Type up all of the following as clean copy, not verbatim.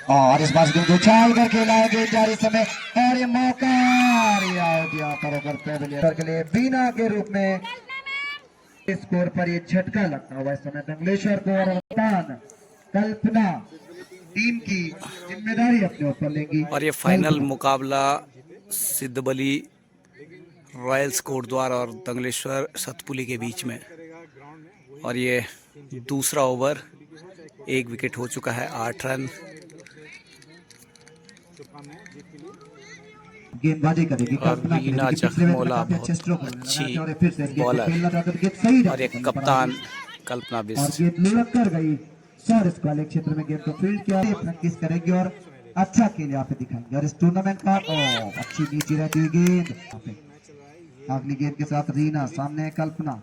और इस बार गेंद उछाल कर खेला है गेंद जारी समय और ये मौका आउट यहाँ पर होकर पेविलियन के लिए बीना के रूप में स्कोर पर ये झटका लगता हुआ इस समय दंगलेश्वर को और कल्पना टीम की जिम्मेदारी अपने ऊपर लेंगी। और ये फाइनल मुकाबला सिद्धबली रॉयल्स कोटद्वार और दंगलेश्वर सतपुली के बीच में। और ये दूसरा ओवर, एक विकेट हो चुका है, 8 रन। गेंदबाजी करेगी और वीना चकमोला बहुत अच्छी बॉलर और एक कप्तान कल्पना बिष्ट। लुढ़क कर गई सर इस वाले क्षेत्र में गेंद को फील्ड किया, प्रैक्टिस करेंगे और अच्छा खेल यहाँ पे दिखाएंगे। और इस टूर्नामेंट का अच्छी नीचे रहती हुई गेंद, अगली गेंद के साथ रीना, सामने कल्पना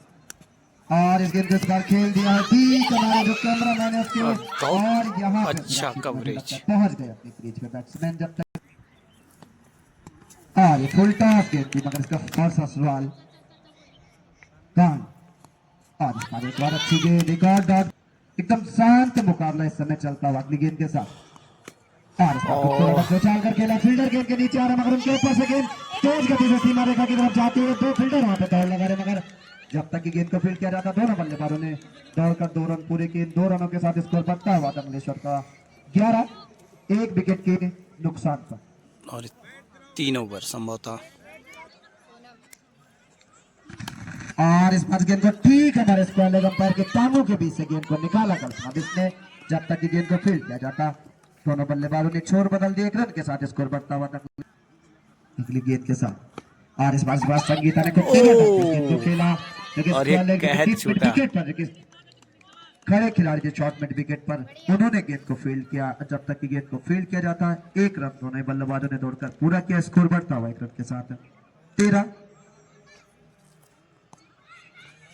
और इस गेंद को इस बार खेल दिया है ठीक हमारे जो कैमरा मैन है उसके और यहाँ अच्छा कवरेज पहुंच गए अपनी क्रीज पे बैट्समैन जब तक। और ये फुल टॉस गेंद थी मगर इसका फर्स्ट सवाल कान और इस बार एक बार अच्छी गेंद, एक और डॉट, एकदम शांत मुकाबला इस समय चलता हुआ अगली गेंद के साथ। और उछाल कर खेला, फील्डर गेंद के नीचे आ रहा मगर उनके ऊपर से गेंद तेज गति से सीमा रेखा की तरफ जाती है। दो फील्डर वहां पे दौड़ लगा रहे मगर जब तक की गेंद को फील्ड किया जाता दोनों बल्लेबाजों ने दौड़कर 2 रन पूरे किए। 2 रनों के साथ स्कोर बढ़ता हुआ दंगलेश्वर का 11, 1 विकेट के नुकसान पर। और 3 ओवर संभवतः। और इस बार गेंद को ठीक हमारे स्क्वायर लेग अंपायर के टांगों के बीच से गेंद को निकाला कल्पना बिष्ट ने। जब तक की गेंद को फील्ड किया जाता दोनों बल्लेबाजों ने छोर बदल दिए, 1 रन के साथ स्कोर बढ़ता हुआ अगली गेंद के साथ। और इस बार संगीता ने को खेला और विकेट पर खड़े खिलाड़ी थे शॉर्ट मिड विकेट पर, उन्होंने गेंद को फील्ड किया। जब तक की गेंद को फील्ड किया जाता है 1 रन दोनों बल्लेबाजों ने दौड़कर पूरा किया, स्कोर बढ़ता हुआ 1 रन के साथ 13।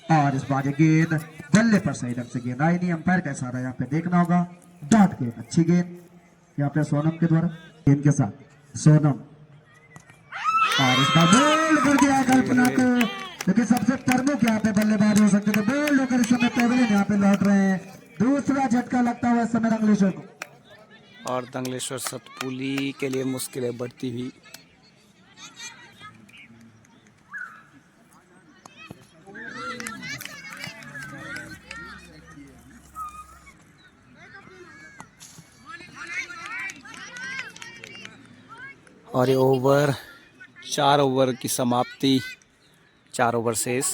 और इस बार गेंद बल्ले पर सही ढंग से गेंद आई नहीं, अंपायर का इशारा यहाँ पे देखना होगा। डॉट गेंद, अच्छी गेंद यहाँ पे सोनम के द्वारा गेंद के साथ सोनम। और इस बार बोल्ड कर दिया कल्पना को, क्योंकि सबसे प्रमुख यहाँ पे बल्लेबाज हो सकते थे। बोल्ड होकर इस समय पेविलियन यहाँ पे लौट रहे हैं। दूसरा झटका लगता हुआ इस समय दंगलेश्वर को और दंगलेश्वर सतपुली के लिए मुश्किलें बढ़ती हुई। और ये ओवर 4 ओवर की समाप्ति, 4 ओवर शेष।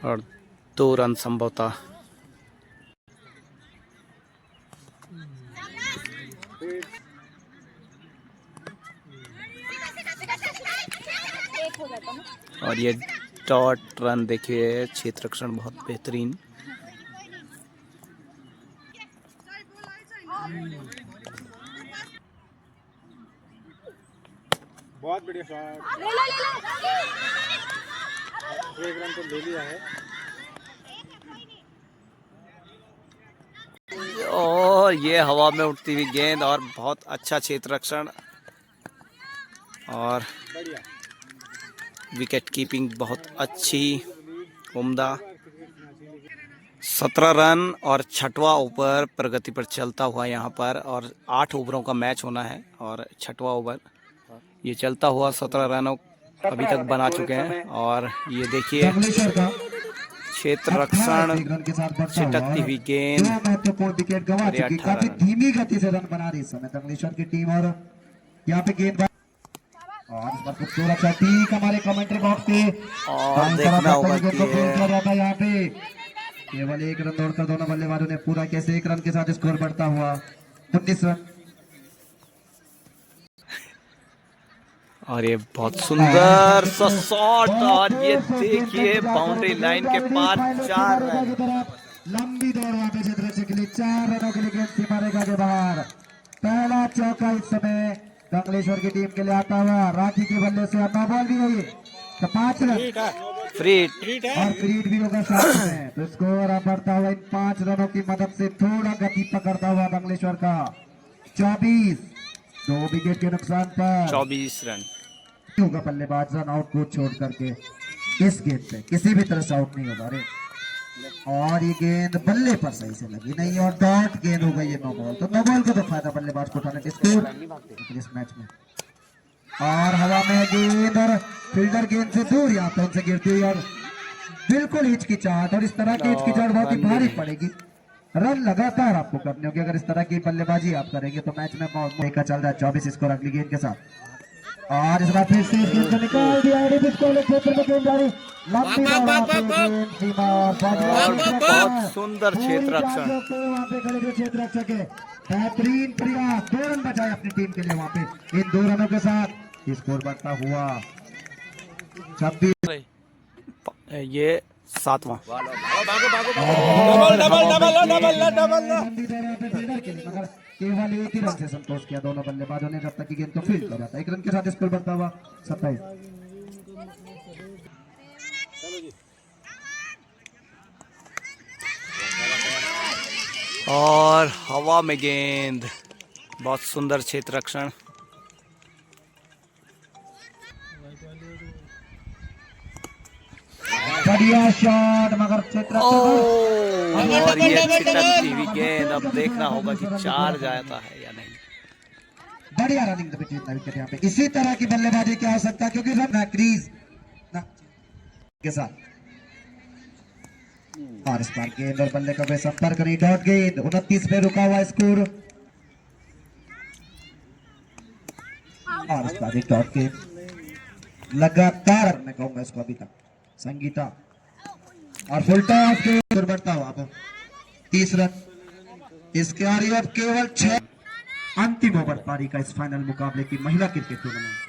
और 2 रन संभवतः। और ये डॉट रन देखिए, क्षेत्र रक्षण बहुत बेहतरीन। बहुत बढ़िया शॉट, 1 रन तो ले लिया है। और ये हवा में उड़ती हुई गेंद और बहुत अच्छा क्षेत्र रक्षण और विकेट कीपिंग बहुत अच्छी, उम्दा। 17 रन और 6वां ओवर प्रगति पर चलता हुआ यहाँ पर। और 8 ओवरों का मैच होना है और 6वां ओवर ये चलता हुआ 17 रनों अभी तक बना चुके हैं। और ये देखिए क्षेत्र रक्षण, छिटकती हुई गेंद, महत्वपूर्ण विकेट गंवा चुकी, काफी धीमी गति से रन बना रही इस समय दंगलेश्वर की टीम। और यहाँ पे गेंद और इस बार खूबसूरत अच्छा ठीक हमारे कमेंट्री बॉक्स पे और देखना होगा कि यहाँ पे केवल 1 रन दौड़कर दोनों बल्लेबाजों ने पूरा कैसे 1 रन के साथ स्कोर बढ़ता हुआ 19 रन। और ये बहुत सुंदर सा शॉट और ये देखिए बाउंड्री लाइन के पार 4 रन। लंबी दौड़ वहां पे क्षेत्र के लिए 4 रनों के लिए गेंद सीमा रेखा के बाहर। पहला चौका इस समय दंगलेश्वर की टीम के लिए आता हुआ। राखी के बल्ले से 9 बॉल भी हुई तो 5 रन। फ्री और क्रीड भी होगा साथ में। तो स्कोर अब बढ़ता हुआ इन 5 रनों की मदद से थोड़ा गति पकड़ता हुआ बंगलेश्वर का 24, 2 विकेट के नुकसान पर 24 रन। होगा बल्लेबाज रन आउट को छोड़ करके इस गेंद पे किसी भी तरह से आउट नहीं होगा। अरे और ये गेंद बल्ले पर सही से लगी नहीं और डॉट गेंद हो गई है नो बॉल। तो नो बॉल को तो फायदा बल्लेबाज को उठाने के स्कोर इस मैच में। और हवा में गेंद और फील्डर गेंद से दूर यहाँ पे उनसे गिरती हुई और बिल्कुल हिचकिचाहट, और इस तरह की हिचकिचाहट बहुत ही भारी पड़ेगी। रन लगातार आपको करने होंगे अगर इस तरह की बल्लेबाजी आप करेंगे तो मैच में मौका चल रहा है 24 स्कोर अगली गेंद के साथ। और इस बार फिर से इस गेंद को निकाल दिया क्षेत्र में गेंद जारी लंबी बहुत सुंदर क्षेत्र रक्षण। वहाँ पे खड़े जो क्षेत्र रक्षक है बेहतरीन प्रयास, 2 रन बचाए अपनी टीम के लिए वहाँ पे। इन 2 रनों के साथ स्कोर बढ़ता हुआ 26। ये 7वां। केवल 1 ही रन से संतोष किया दोनों बल्लेबाजों ने जब तक की गेंद को फील्ड कर जाता। 1 रन के साथ स्कोर बढ़ता हुआ 27। और हवा में गेंद, बहुत सुंदर क्षेत्र रक्षण। बढ़िया शॉट मगर क्षेत्र और ये छिटकती हुई गेंद, अब देखना होगा कि 4 जाता है या नहीं। बढ़िया रनिंग विकेट यहाँ पे। इसी तरह की बल्लेबाजी की आवश्यकता क्योंकि रन क्रीज के साथ। और इस बार गेंद और बल्ले का वे संपर्क नहीं, डॉट गेंद 29 पे रुका हुआ स्कोर। और इस बार एक डॉट गेंद लगातार मैं कहूंगा इसको अभी तक संगीता और फुल टॉस के बढ़ता हुआ अब 30 रन। इसके आगे अब केवल 6 अंतिम ओवर पारी का इस फाइनल मुकाबले की महिला क्रिकेट टूर्नामेंट।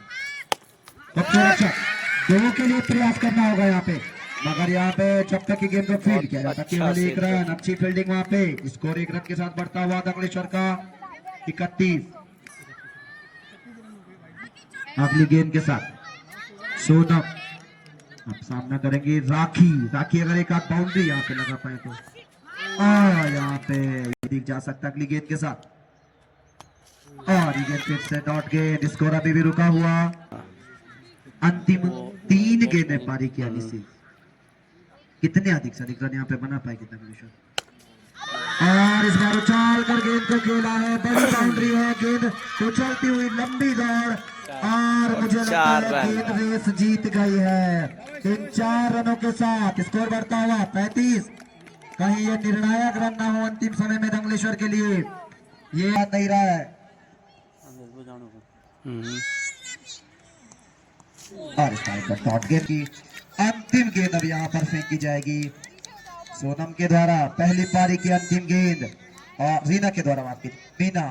दोनों के लिए प्रयास करना होगा यहाँ पे, मगर यहाँ पे जब तक की गेंद को फील्ड किया जाता केवल 1 रन। अच्छी फील्डिंग वहाँ पे, स्कोर 1 रन के साथ बढ़ता हुआ बंगलेश्वर का 31। अगली गेंद के साथ सोनम अब सामना करेंगे राखी अगर एक आध बाउंड्री यहाँ पे लगा पाए तो यहाँ पे दिख जा सकता अगली गेंद के साथ। और ये गेंद फिर से डॉट गेंद, स्कोर अभी भी रुका हुआ। अंतिम 3 गेंदें पारी की आगे से कितने अधिक से अधिक रन यहाँ पे बना पाएगी बंगलेश्वर। और इस बार उछाल कर गेंद को खेला है, बड़ी बाउंड्री है, गेंद उछलती हुई लंबी दौड़ और मुझे लगता है गेंद रेस जीत गई है इन 4 रनों के साथ। स्कोर बढ़ता हुआ 35। कहीं ये निर्णायक रन ना हो अंतिम समय में बंगलेश्वर के लिए, ये बात नहीं रहा है। और इस बार डॉट गेंद की अंतिम गेंद अब यहाँ पर फेंकी जाएगी सोनम के द्वारा। पहली पारी की अंतिम गेंद और रीना के द्वारा माफ की मीना।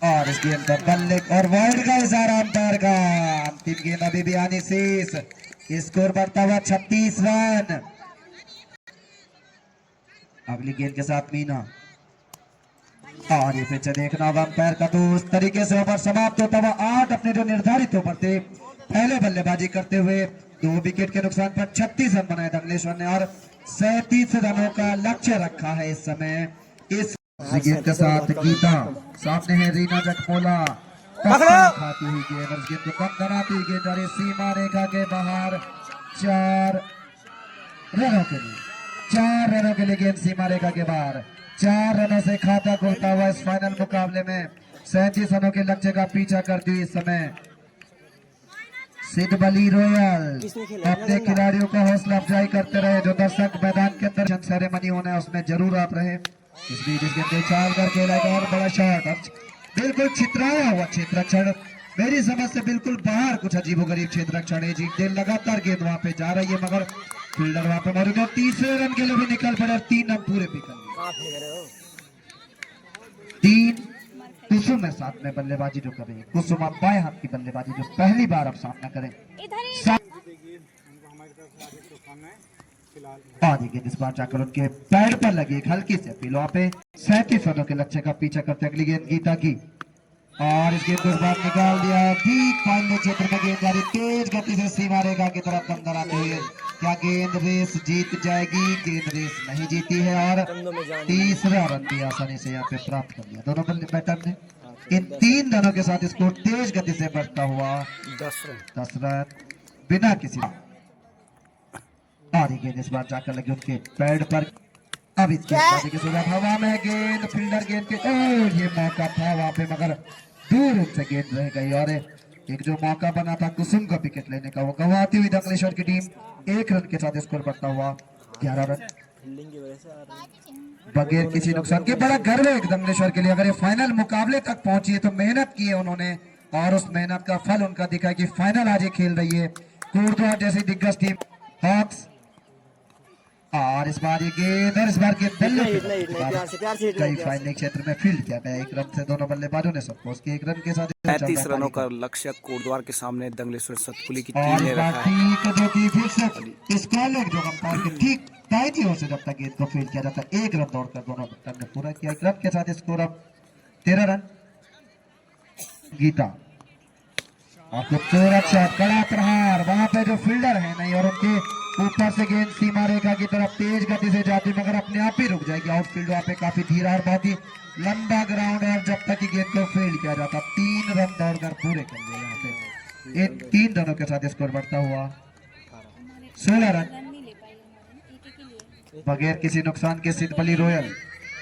और इस गेंद पर बल्ले और वाइड का इशारा अंपायर का। अंतिम गेंद अभी भी आने शेष, स्कोर बढ़ता हुआ 36 रन। अगली गेंद के साथ मीना और ये पिच देखना होगा अंपायर का। तो उस तरीके से ओवर समाप्त होता हुआ 8 अपने जो निर्धारित ओवर थे पहले बल्लेबाजी करते हुए 2 विकेट के नुकसान पर 36 रन बनाए बंगलेश्वर ने और 37 रनों का लक्ष्य रखा है इस समय। इस गेंद के साथ गीता, सामने है रीना जटमोला, खाती हुई गेंद को कम बनाती हुई गेंद और सीमा रेखा के बाहर 4 रनों के लिए गेंद सीमा रेखा के बाहर। 4 रनों से खाता खोलता हुआ इस फाइनल मुकाबले में 37 रनों के लक्ष्य का पीछा करती इस समय सिद्धबली रॉयल अपने खिलाड़ियों का हौसला अफजाई करते रहे। जो दर्शक मैदान के अंदर सेरेमनी होना है उसमें जरूर आप रहे। इस बीच इसके बेचाल कर खेला और बड़ा शॉट, बिल्कुल छितराया हुआ क्षेत्र रक्षण, मेरी समझ से बिल्कुल बाहर कुछ अजीबोगरीब क्षेत्र रक्षण है जी। लगातार गेंद वहां पे जा रही है मगर फील्डर वहां पे मौजूद है। तीसरे रन के लिए भी निकल पड़े, 3 रन पूरे भी कर लिए। 3 कुसुम है साथ में बल्लेबाजी जो कर रही है, कुसुम आप बाएं हाथ की बल्लेबाजी जो पहली बार अब सामना करें। आधी गेंद इस बार जाकर उनके पैड पर लगी एक हल्की से अपील, वहां पे 37 रनों के लक्ष्य का पीछा करते अगली गेंद गीता की और इस गेंद को इस बार निकाल दिया। ठीक फाइनल क्षेत्र में गेंद जा रही, तेज गति से सीमा रेखा की तरफ अंदर आते हुए। क्या गेंद रेस जीत जाएगी? गेंद रेस नहीं जीती है और तीसरा रन भी आसानी से यहाँ पे प्राप्त कर लिया दोनों बल्ले बैटर ने। इन 3 रनों के साथ स्कोर तेज गति से बढ़ता हुआ 10 रन बिना किसी। और ये गेंद इस बार जाकर लगी उनके पैड पर। अब इस गेंदबाजी की शुरुआत हवा में, गेंद फील्डर गेंद के और ये मौका था वहां पे मगर दूर उनसे गेंद रह गई। और एक जो मौका बना था कुसुम का विकेट लेने का वो गंवाती हुई दंगलेश्वर की टीम 1 रन के साथ स्कोर बढ़ता हुआ 11 रन बगैर किसी नुकसान के। बड़ा गर्व है एक दंगलेश्वर के लिए, अगर ये फाइनल मुकाबले तक पहुंची है तो मेहनत की है उन्होंने और उस मेहनत का फल उनका दिखा है कि फाइनल आज ये खेल रही है कोटद्वार जैसी दिग्गज टीम हॉक्स। और इस बार ये गेंद और इस बार गेंद कई फाइनल क्षेत्र में फील्ड किया गया। 1 रन से दोनों बल्लेबाजों ने सबको उसके 1 रन के साथ 35 रनों का लक्ष्य कोटद्वार के सामने दंगलेश्वर सतपुली की टीम और ने इस बार रखा है। ठीक जो कि फिर से इस कॉलर जो अंपायर के ठीक दाईं ओर से जब तक गेंद को फील्ड किया जाता है 1 रन दौड़कर दोनों बैटर ने पूरा किया। 1 रन के साथ स्कोर अब 13 रन। गीता और खूबसूरत शॉट, कड़ा प्रहार, वहां पे जो फील्डर है नहीं और उनके ऊपर से गेंद सीमा रेखा की तरफ तेज गति से जाती मगर अपने आप ही रुक जाएगी। आउटफील्ड वहां पे काफी धीरा और बहुत ही लंबा ग्राउंड है और जब तक कि गेंद को फील्ड किया जाता 3 रन दौड़कर पूरे कर लिए यहाँ पे। इन 3 रनों के साथ स्कोर बढ़ता हुआ 16 रन बगैर किसी नुकसान के। सिद्धबली रॉयल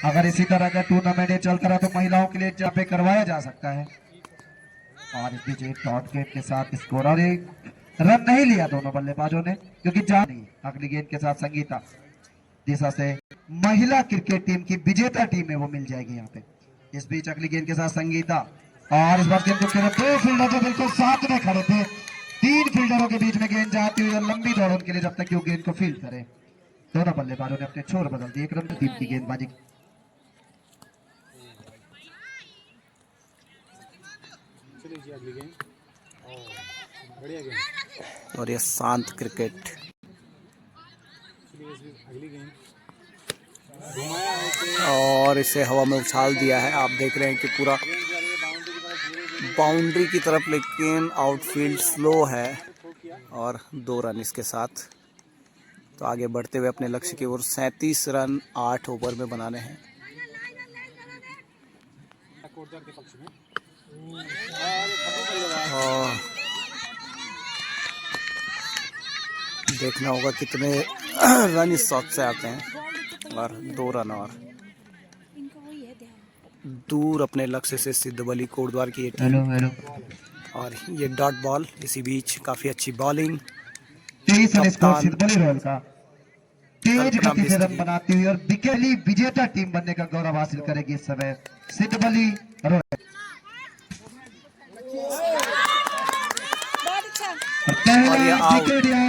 अगर इसी तरह का टूर्नामेंट चलता रहा तो महिलाओं के लिए यहाँ पे करवाया जा सकता है। और इस बीच एक डॉट गेंद के साथ स्कोर और एक रन नहीं लिया दोनों बल्लेबाजों ने क्योंकि जान नहीं। अगली गेंद के साथ संगीता दिशा से महिला क्रिकेट टीम की विजेता टीम है वो मिल जाएगी यहाँ पे। इस बीच अगली गेंद के साथ संगीता और इस बार गेंद को 2 फील्डर जो बिल्कुल साथ में खड़े थे, 3 फील्डरों के बीच में गेंद जाती हुई और लंबी दौड़ उनके लिए जब तक कि वो गेंद को फील्ड करे। दोनों बल्लेबाजों ने अपने छोर बदल दिए। 1 रन टीम की गेंदबाजी। चलिए अगली गेंद बढ़िया गेंद और ये शांत क्रिकेट। अगली गेंद घुमाया है और इसे हवा में उछाल दिया है। आप देख रहे हैं कि पूरा बाउंड्री की तरफ, लेकिन आउटफील्ड स्लो है और 2 रन इसके साथ तो आगे बढ़ते हुए अपने लक्ष्य की ओर 37 रन 8 ओवर में बनाने हैं। कोटद्वार के पक्ष में और देखना होगा कितने रन इस शॉट से आते हैं। और 2 रन और दूर अपने लक्ष्य से सिद्धबली कोटद्वार की टीम। और ये डॉट बॉल, इसी बीच काफी अच्छी bowling. 23 run score Siddhbali royal का। तेज गति से रन बनाती हुई और बिकेली विजेता टीम बनने का गौरव हासिल करेगी इस समय सिद्धबली रॉयल।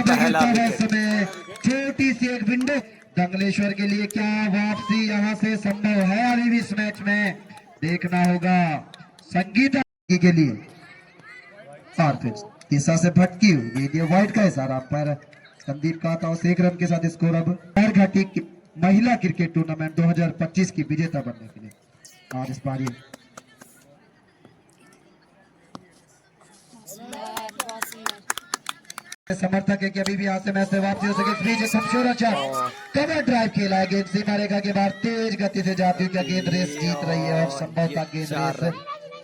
पहला छोटी सी एक विंडो दंगलेश्वर के लिए। क्या वापसी यहाँ से संभव है अभी भी इस मैच में? देखना होगा संगीता के लिए। और फिर दिशा से भटकी हुई ये वाइट का इशारा पर संदीप का था। 1 रन के साथ स्कोर अब घाटी महिला क्रिकेट टूर्नामेंट 2025 की विजेता बनने के लिए। और इस बार समर्थक है कि अभी भी यहाँ से मैच से वापसी हो सके। कवर ड्राइव खेला है, गेंद सीमा रेखा के बाद तेज गति से जाती हुई। क्या गेंद रेस जीत रही है और संभवतः गेंद रेस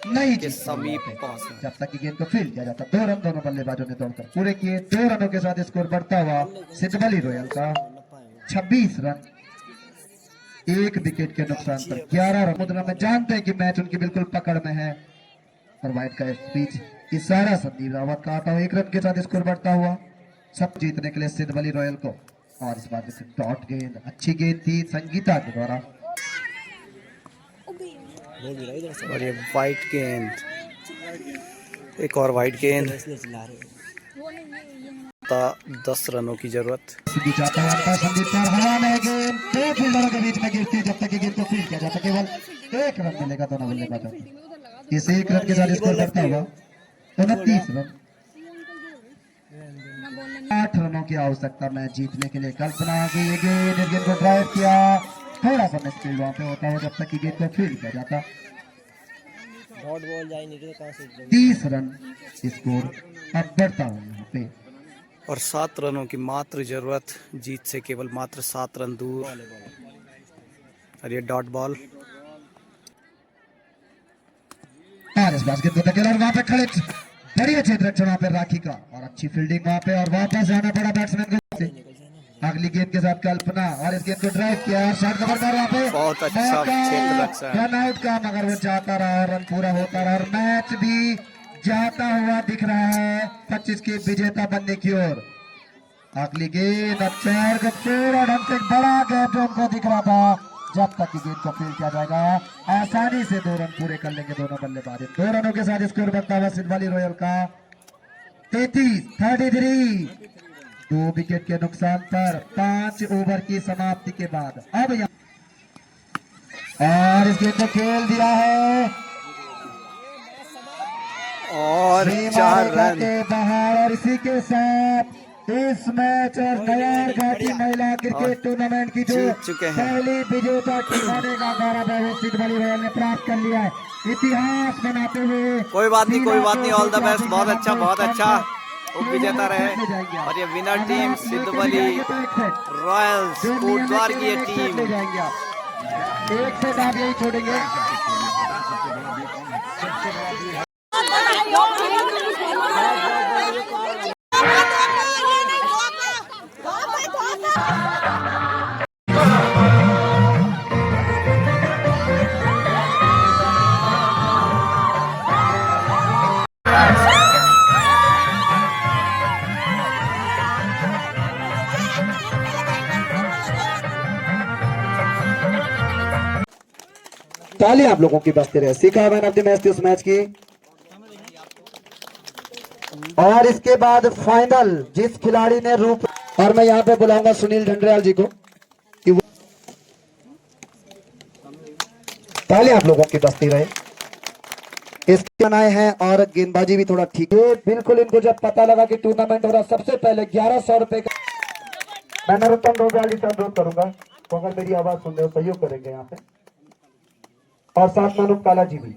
नहीं जीत समीप पहुंचे जब तक कि गेंद को फील्ड किया जाता। 2 रन दोनों बल्लेबाजों ने दौड़कर पूरे किए। 2 रनों के साथ स्कोर बढ़ता हुआ सिद्धबली रॉयल का 26 रन 1 विकेट के नुकसान पर 11 रन। मुद्रा में जानते हैं कि मैच उनकी बिल्कुल पकड़ में है और वाइट का स्पीच इशारा संदीप रावत का आता हुआ 1 रन के साथ स्कोर बढ़ता हुआ सब जीतने के लिए सिद्धबली रॉयल को। और इस बार डॉट गेंद अच्छी गेंद थी संगीता के द्वारा। और ये वाइट गेंद, एक और वाइट गेंद। 10 रनों की जरूरत। संदीप पर हवा में गेंद 2 फील्डरों के बीच में गिरती है जब तक कि गेंद को फील्ड किया जाता। केवल 1 रन मिलेगा दोनों बल्लेबाजों को। इस 1 रन के साथ स्कोर बढ़ता हुआ 29 रन। 8 रनों की आवश्यकता मैच जीतने के लिए। कल्पना की ये गेंद को ड्राइव किया, थोड़ा सा मिसफील्ड वहां पे होता है जब तक कि गेंद को फील्ड किया जाता। 30 रन स्कोर अब बढ़ता है यहाँ पे। और 7 रनों की मात्र जरूरत, जीत से केवल मात्र 7 रन दूर। और ये डॉट बॉल और इस बास्केट को धकेला और वहां पे खड़े बढ़िया क्षेत्र वहां पे राखी का और अच्छी फील्डिंग वहां पे और वापस जाना पड़ा बैट्समैन को। अगली गेंद के साथ कल्पना और इस गेंद को ड्राइव किया और शॉट खबरदार वहां पे बहुत अच्छा क्षेत्र रक्षा है। रन आउट का, मगर वो जाता रहा और रन पूरा होता रहा और मैच भी जाता हुआ दिख रहा है 25 के विजेता बनने की ओर। अगली गेंद अब 4 का पूरा ढंग से बड़ा गैप जो उनको दिख रहा था। जब तक की गेंद को फील्ड किया जाएगा आसानी से 2 रन पूरे कर लेंगे दोनों बल्लेबाज। 2 रनों के साथ स्कोर बनता हुआ सिद्धवाली रॉयल का 33 2 विकेट के नुकसान पर 5 ओवर की समाप्ति के बाद अब यहाँ और इस गेंद को खेल दिया है और 4 रन बाहर। और इसी के साथ इस मैच और नयार घाटी महिला क्रिकेट टूर्नामेंट की जो जीत चुके हैं। पहली विजेता ठिकाने का गौरव है वो सिद्धवाली रॉयल ने प्राप्त कर लिया है। इतिहास बनाते हुए कोई बात नहीं, ऑल द बेस्ट। बहुत अच्छा उप विजेता रहे। और ये विनर टीम सिद्धवाली रॉयल्स कोटद्वार की ये टीम। एक से आप यही छोड़ेंगे। ताली आप लोगों की बजती रहे। सीखा मैन ऑफ द मैच थी उस मैच की। और इसके बाद फाइनल जिस खिलाड़ी ने रूप, और मैं यहाँ पे बुलाऊंगा सुनील ढंडरियाल जी को कि वो ताली आप लोगों की बजती रहे। इसके बनाए हैं और गेंदबाजी भी थोड़ा ठीक है बिल्कुल। इनको जब पता लगा कि टूर्नामेंट हो रहा, सबसे पहले 1100 रुपए का मैं नरोत्तम ढोबियाल जी से अनुरोध करूंगा तो अगर मेरी आवाज सुन रहे हो सहयोग करेंगे यहाँ पे, और साथ में अनूप काला जी भी।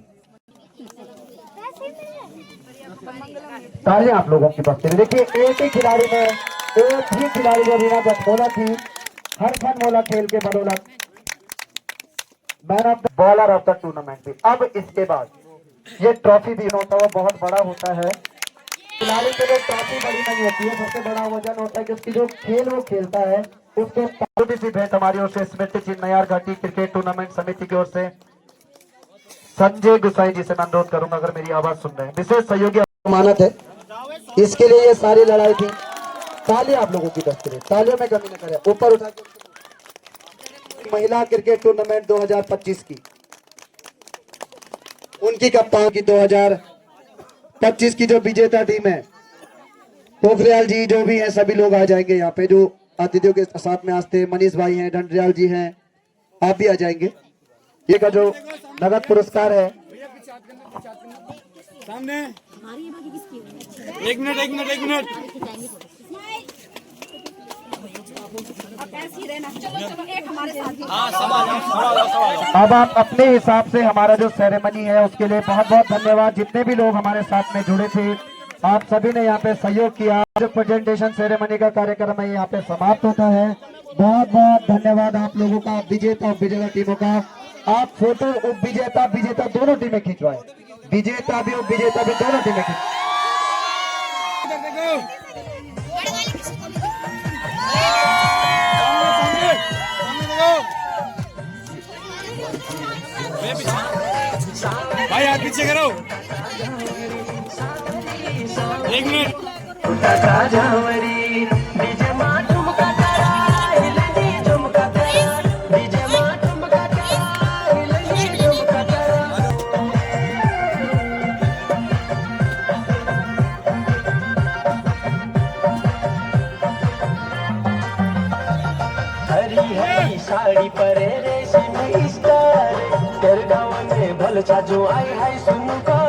तालियां आप लोगों की बजती रही। देखिए एक ही खिलाड़ी जो रीना जखमोला थी, हर फन मोला खेल के बदौलत man of the bowler of the tournament भी। अब इसके बाद ये ट्रॉफी भी होता है, बहुत बड़ा होता है। खिलाड़ी के लिए ट्रॉफी बड़ी नहीं होती है, सबसे बड़ा वजन होता है कि उसकी जो खेल वो खेलता है उसको। छोटी सी भेंट हमारी ओर से स्मृति चिन्ह नयार घाटी क्रिकेट टूर्नामेंट समिति की ओर से संजय गुसाई जी से मैं अनुरोध करूंगा अगर मेरी आवाज सुन रहे हैं। विशेष सहयोगी अमानत है, इसके लिए ये सारी लड़ाई थी। तालियां आप लोगों की बजती रही, तालियों में कमी न करें। ऊपर उठा के महिला क्रिकेट टूर्नामेंट 2025 की उनकी कप्तान की 2025 की जो विजेता टीम है पोखरियाल जी जो भी है सभी लोग आ जाएंगे यहाँ पे। जो अतिथियों के साथ में आज थे मनीष भाई हैं, ढंडरियाल जी हैं, आप भी आ जाएंगे। ये का जो नगद पुरस्कार है सामने। एक मिनट अब आप अपने हिसाब से हमारा जो सेरेमनी है उसके लिए बहुत बहुत धन्यवाद। जितने भी लोग हमारे साथ में जुड़े थे आप सभी ने यहाँ पे सहयोग किया। जो प्रेजेंटेशन सेरेमनी का कार्यक्रम है यहाँ पे समाप्त होता है। बहुत बहुत धन्यवाद आप लोगों का, विजेता और विजेता टीमों का। आप फोटो उप विजेता दोनों टीमें खिंचवाए, विजेता भी उप विजेता भी दोनों टीमें भाई हाथ पीछे करो। एक मिनट। हरी साड़ी परे रेशमी स्टार तेरे गाँव में भल छाजो आई हाय सुनु का